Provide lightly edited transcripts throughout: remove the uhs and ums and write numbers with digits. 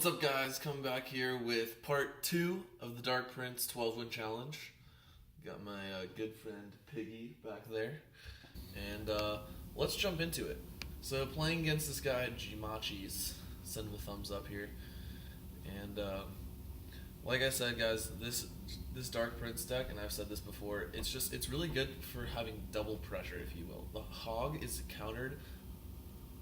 What's up, guys? Coming back here with part 2 of the Dark Prince 12-win challenge. Got my good friend Piggy back there. And let's jump into it. So playing against this guy, Gmachis. Send him a thumbs up here. And like I said, guys, this Dark Prince deck, and I've said this before, it's really good for having double pressure, if you will. The Hog is countered.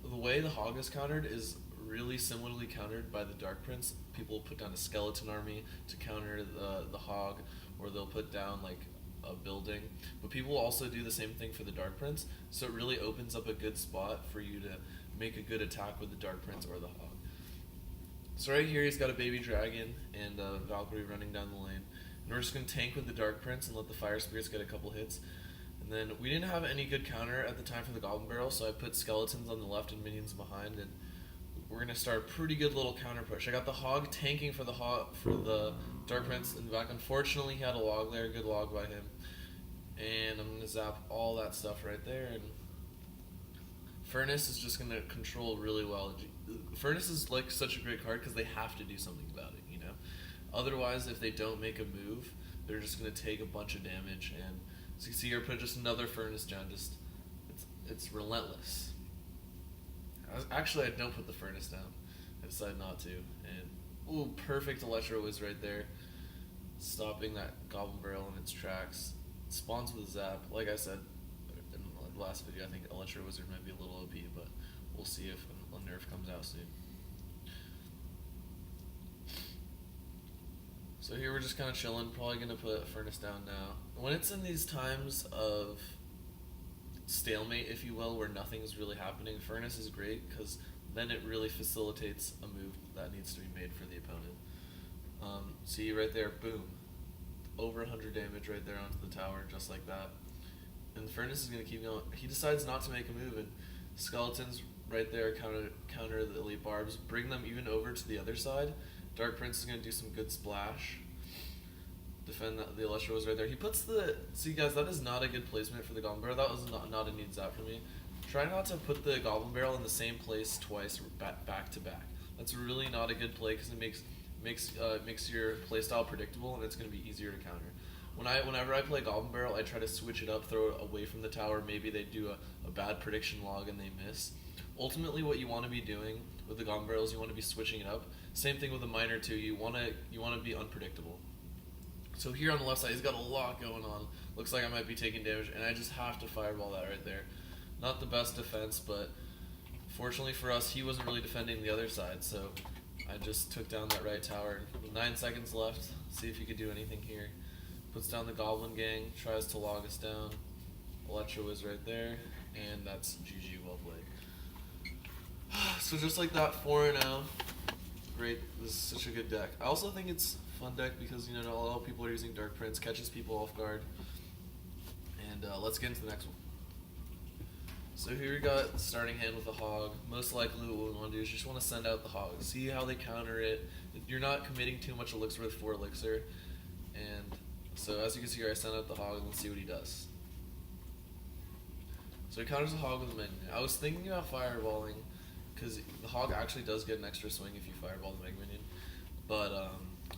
The way the Hog is countered is really similarly countered by the Dark Prince. People will put down a skeleton army to counter the Hog, or they'll put down like a building. But people will also do the same thing for the Dark Prince, so it really opens up a good spot for you to make a good attack with the Dark Prince or the Hog. So right here he's got a baby dragon and a Valkyrie running down the lane. And we're just going to tank with the Dark Prince and let the Fire Spirits get a couple hits. And then we didn't have any good counter at the time for the Goblin Barrel, so I put skeletons on the left and minions behind, and we're going to start a pretty good little counter push. I got the Hog tanking for the Dark Prince in the back. Unfortunately, he had a log there, good log by him. And I'm going to zap all that stuff right there. And Furnace is just going to control really well. Furnace is like such a great card because they have to do something about it, you know? Otherwise, if they don't make a move, they're just going to take a bunch of damage. And as you can see here, put just another Furnace down. It's relentless. Actually, I don't put the Furnace down. I decided not to. And, ooh, perfect Electro Whiz right there. Stopping that Goblin Barrel in its tracks. Spawns with a zap. Like I said in the last video, I think Electro Wizard might be a little OP, but we'll see if a nerf comes out soon. So here we're just kind of chilling. Probably going to put Furnace down now. When it's in these times of stalemate, if you will, where nothing's really happening, Furnace is great because then it really facilitates a move that needs to be made for the opponent. See right there, boom, over 100 damage right there onto the tower, just like that. And the Furnace is going to keep going. He decides not to make a move, and skeletons right there counter the elite barbs, bring them even over to the other side. Dark Prince is going to do some good splash. Defend the Electro was right there. He puts the... See, guys, that is not a good placement for the Goblin Barrel. That was not a neat zap for me. Try not to put the Goblin Barrel in the same place twice back to back. That's really not a good play because it makes your playstyle predictable, and it's going to be easier to counter. Whenever I play Goblin Barrel, I try to switch it up, throw it away from the tower. Maybe they do a bad prediction log and they miss. Ultimately, what you want to be doing with the Goblin Barrel is you want to be switching it up. Same thing with the Miner too. You want to be unpredictable. So here on the left side, he's got a lot going on. Looks like I might be taking damage, and I just have to fireball that right there. Not the best defense, but fortunately for us, he wasn't really defending the other side, so I just took down that right tower. 9 seconds left. See if he could do anything here. Puts down the Goblin Gang, tries to log us down. Electro is right there, and that's GG, well played. So just like that, 4-0. Great, this is such a good deck. I also think it's fun deck because, you know, a lot of people are using Dark Prince, catches people off guard. And let's get into the next one. So here we got starting hand with the Hog. Most likely what we want to do is just want to send out the Hog. See how they counter it. You're not committing too much elixir with 4 elixir. And so as you can see here, I send out the Hog and let's see what he does. So he counters the Hog with a minion. I was thinking about fireballing because the Hog actually does get an extra swing if you fireball the Mega Minion. But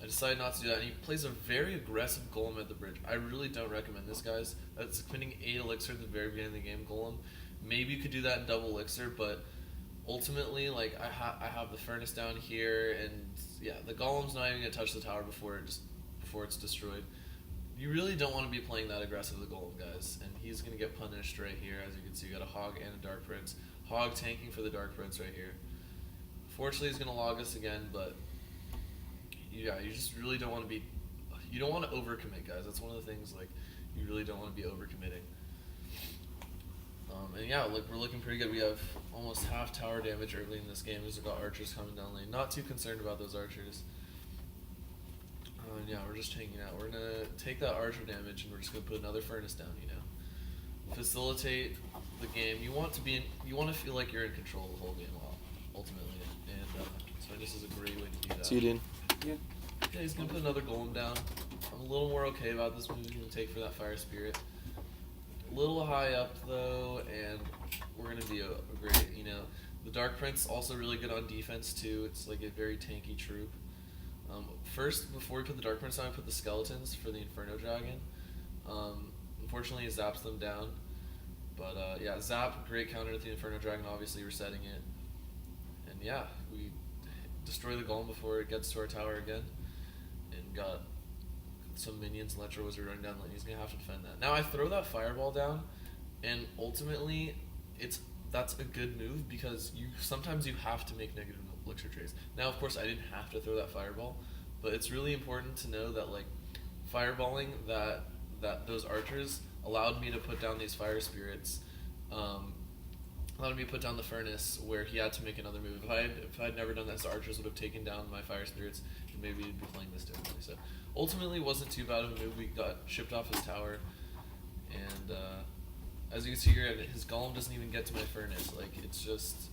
I decided not to do that, and he plays a very aggressive Golem at the bridge. I really don't recommend this, guys. That's spending 8 elixir at the very beginning of the game, Golem. Maybe you could do that in double elixir, but ultimately, like, I have the Furnace down here, and yeah, the Golem's not even going to touch the tower before it's destroyed. You really don't want to be playing that aggressive with the Golem, guys, and he's going to get punished right here. As you can see, you got a Hog and a Dark Prince. Hog tanking for the Dark Prince right here. Fortunately, he's going to log us again, but yeah, you just really don't want to be... You don't want to overcommit, guys. That's one of the things, like, you really don't want to be overcommitting. And yeah, look, we're looking pretty good. We have almost half tower damage early in this game as we've got archers coming down lane. Not too concerned about those archers. And yeah, we're just hanging out. We're going to take that archer damage and we're just going to put another Furnace down, you know. Facilitate the game. You want to feel like you're in control of the whole game, ultimately. And so this is a great way to do that. See you, Dean. Yeah, he's going to put another Golem down. I'm a little more okay about this move. He's going to take for that Fire Spirit. A little high up, though, and we're going to be a great, you know. The Dark Prince also really good on defense too. It's like a very tanky troop. First, before we put the Dark Prince on, I put the skeletons for the Inferno Dragon. Unfortunately, it zaps them down. But yeah, zap, great counter to the Inferno Dragon, obviously resetting it. And yeah, we destroy the Golem before it gets to our tower again. And got some minions, Electro Wizard running down the lane. He's going to have to defend that. Now I throw that Fireball down, and ultimately, that's a good move because sometimes you have to make negative elixir trades. Now, of course, I didn't have to throw that Fireball, but it's really important to know that like fireballing that those archers allowed me to put down these fire spirits, allowed me to put down the furnace where he had to make another move. If I had never done that, the archers would have taken down my fire spirits, and maybe he'd be playing this differently. So ultimately, it wasn't too bad of a move. We got shipped off his tower, and as you can see here, his golem doesn't even get to my furnace. Like, it's just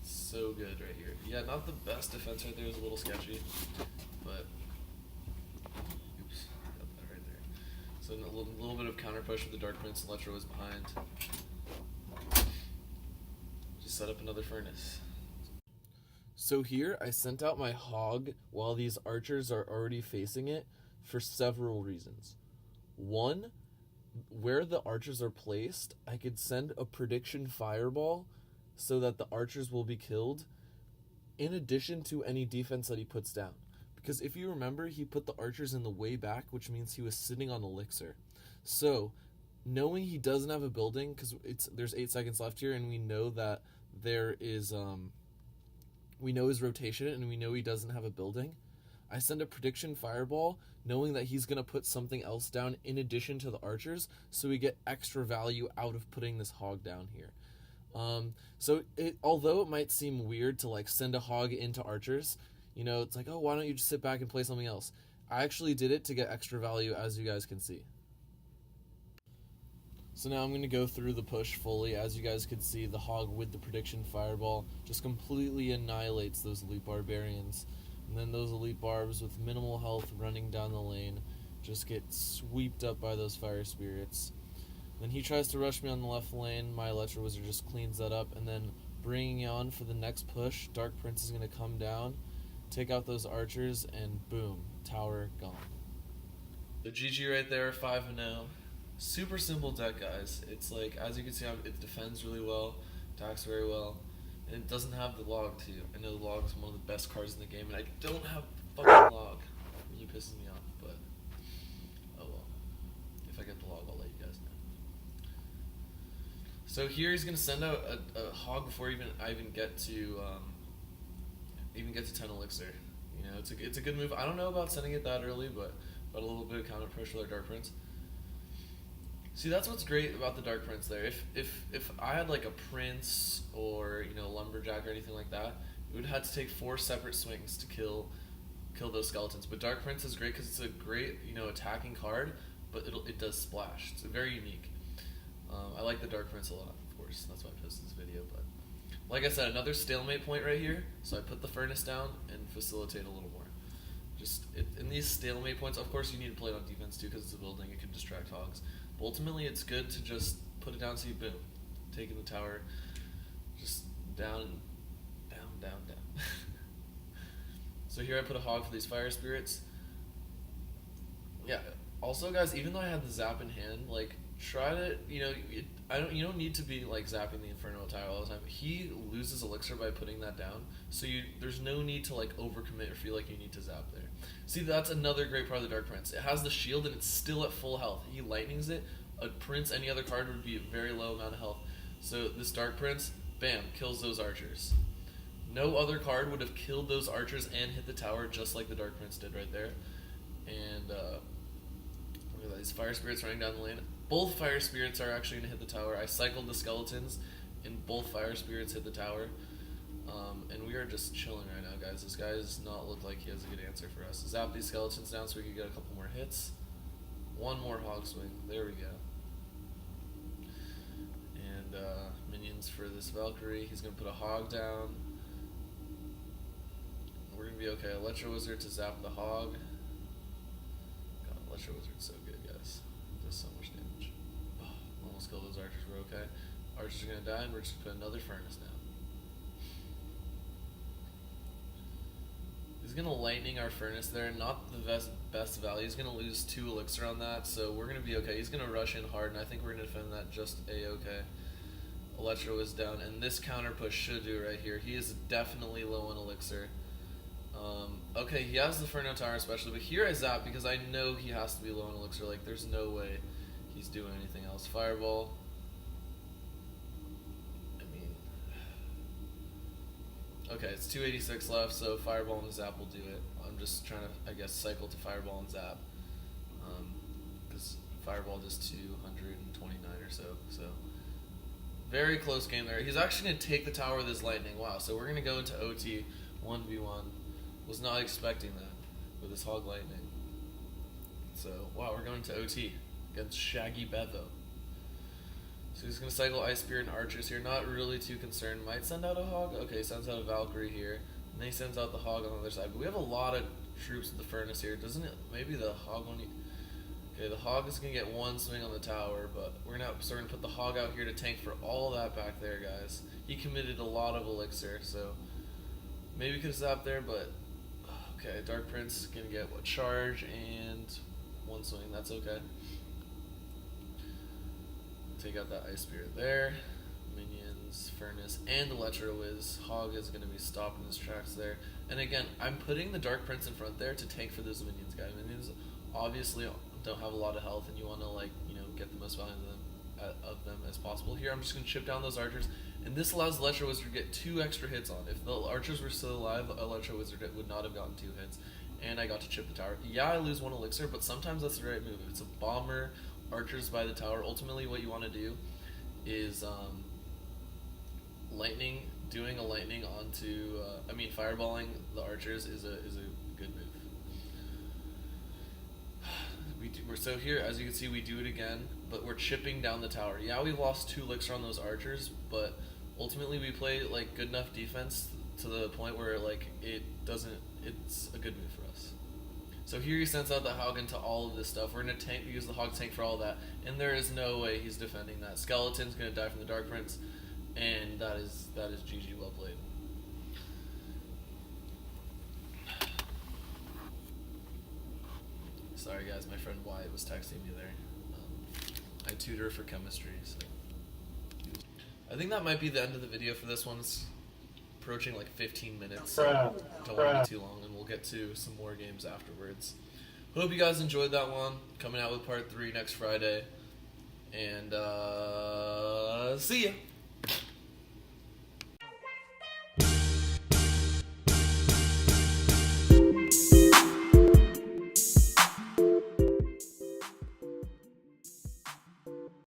so good right here. Yeah, not the best defense right there. It was a little sketchy, but oops, got that right there. So a little bit of counter push with the Dark Prince. Electro was behind. Just set up another furnace. So here, I sent out my hog while these archers are already facing it for several reasons. One, where the archers are placed, I could send a prediction fireball so that the archers will be killed in addition to any defense that he puts down. Because if you remember, he put the archers in the way back, which means he was sitting on elixir. So, knowing he doesn't have a building, because there's 8 seconds left here, and we know that there is, we know his rotation, and we know he doesn't have a building, I send a prediction fireball knowing that he's going to put something else down in addition to the archers, so we get extra value out of putting this hog down here. So although it might seem weird to like send a hog into archers, you know, it's like, oh, why don't you just sit back and play something else? I actually did it to get extra value, as you guys can see. So now I'm going to go through the push fully. As you guys can see, the hog with the prediction fireball just completely annihilates those elite barbarians. And then those elite barbs with minimal health running down the lane just get swept up by those fire spirits. Then he tries to rush me on the left lane. My Electro Wizard just cleans that up, and then bringing on for the next push, Dark Prince is going to come down, take out those archers, and boom, tower gone. So GG right there, 5-0. Super simple deck, guys. It's like, as you can see, it defends really well, attacks very well, and it doesn't have the log too. I know the log is one of the best cards in the game, and I don't have fucking log. It really pisses me off, but oh well. If I get the log, I'll let you guys know. So here he's gonna send out a hog before I even get to 10 elixir. You know, it's a good move. I don't know about sending it that early, but a little bit of counter push with our Dark Prince. See, that's what's great about the Dark Prince there. If I had like a Prince or, you know, Lumberjack or anything like that, it would have to take 4 separate swings to kill those skeletons. But Dark Prince is great because it's a great, you know, attacking card, but it does splash. It's very unique. I like the Dark Prince a lot, of course. That's why I posted this video. But like I said, another stalemate point right here. So I put the furnace down and facilitate a little more. In these stalemate points, of course, you need to play it on defense too because it's a building. It can distract hogs. But ultimately, it's good to just put it down so you boom, taking the tower, just down. So here I put a hog for these fire spirits. Yeah. Also, guys, even though I had the zap in hand, like try to, you know, you don't need to be like zapping the Inferno tower all the time. He loses elixir by putting that down, so there's no need to like overcommit or feel like you need to zap there. See, that's another great part of the Dark Prince. It has the shield and it's still at full health. He lightnings it. A Prince, any other card would be a very low amount of health. So this Dark Prince, bam, kills those archers. No other card would have killed those archers and hit the tower just like the Dark Prince did right there. And look at that, these fire spirits running down the lane. Both fire spirits are actually going to hit the tower. I cycled the skeletons and both fire spirits hit the tower. And we are just chilling right now, guys. This guy does not look like he has a good answer for us. Zap these skeletons down so we can get a couple more hits. One more hog swing. There we go. And minions for this Valkyrie. He's going to put a hog down. We're going to be okay. Electro Wizard to zap the hog. God, Electro Wizard's so good, guys. It does so much damage. Oh, almost killed those archers. We're okay. Archers are going to die, and we're just going to put another furnace down. gonna lightning our furnace there. Not the best value. He's gonna lose 2 elixir on that, so we're gonna be okay. He's gonna rush in hard, and I think we're gonna defend that just a-okay. Electro is down, and this counter push should do right here. He is definitely low on elixir. Okay, he has the Inferno Tower especially, but here I zap because I know he has to be low on elixir. Like, there's no way he's doing anything else. Fireball. I mean, okay, it's 286 left, so Fireball and Zap will do it. I'm just trying to, I guess, cycle to Fireball and Zap. Because Fireball does 229 or so, so. Very close game there. He's actually going to take the tower with his lightning. Wow, so we're going to go into OT 1v1. Was not expecting that with his Hog Lightning. So, wow, we're going to OT against Shaggy Bevo. So he's going to cycle Ice Spear and Archers here. Not really too concerned. Might send out a Hog. Okay, sends out a Valkyrie here. And then he sends out the Hog on the other side. But we have a lot of troops in the Furnace here. Doesn't it? Maybe the Hog won't... Okay, the Hog is going to get 1 swing on the tower, but we're going to put the Hog out here to tank for all that back there, guys. He committed a lot of elixir, so maybe we could have stopped there, but okay, Dark Prince is going to get, what, charge and 1 swing. That's okay. Take out that Ice Spear there. Minions, Furnace, and Electro Wiz. Hog is going to be stopping his tracks there. And again, I'm putting the Dark Prince in front there to tank for those minions, guys. Minions obviously don't have a lot of health, and you want to, like, you know, get the most value of them as possible. Here, I'm just going to chip down those archers, and this allows Electro Wizard to get 2 extra hits on. If the archers were still alive, Electro Wizard would not have gotten 2 hits, and I got to chip the tower. Yeah, I lose 1 elixir, but sometimes that's the right move. If it's a bomber, archers by the tower, ultimately what you want to do is doing a lightning onto, fireballing the archers is a good move. So here, as you can see, we do it again, but we're chipping down the tower. Yeah, we lost 2 elixir on those archers, but ultimately we play, like, good enough defense to the point where, like, it's a good move for us. So here he sends out the Hog into all of this stuff. We're going to use the Hog tank for all that, and there is no way he's defending that. Skeleton's going to die from the Dark Prince, and that is GG, well played. Sorry guys, my friend Wyatt was texting me there. I tutor for chemistry, so. I think that might be the end of the video for this one. It's approaching like 15 minutes, so don't want it too long, and we'll get to some more games afterwards. Hope you guys enjoyed that one. Coming out with part 3 next Friday. And see ya!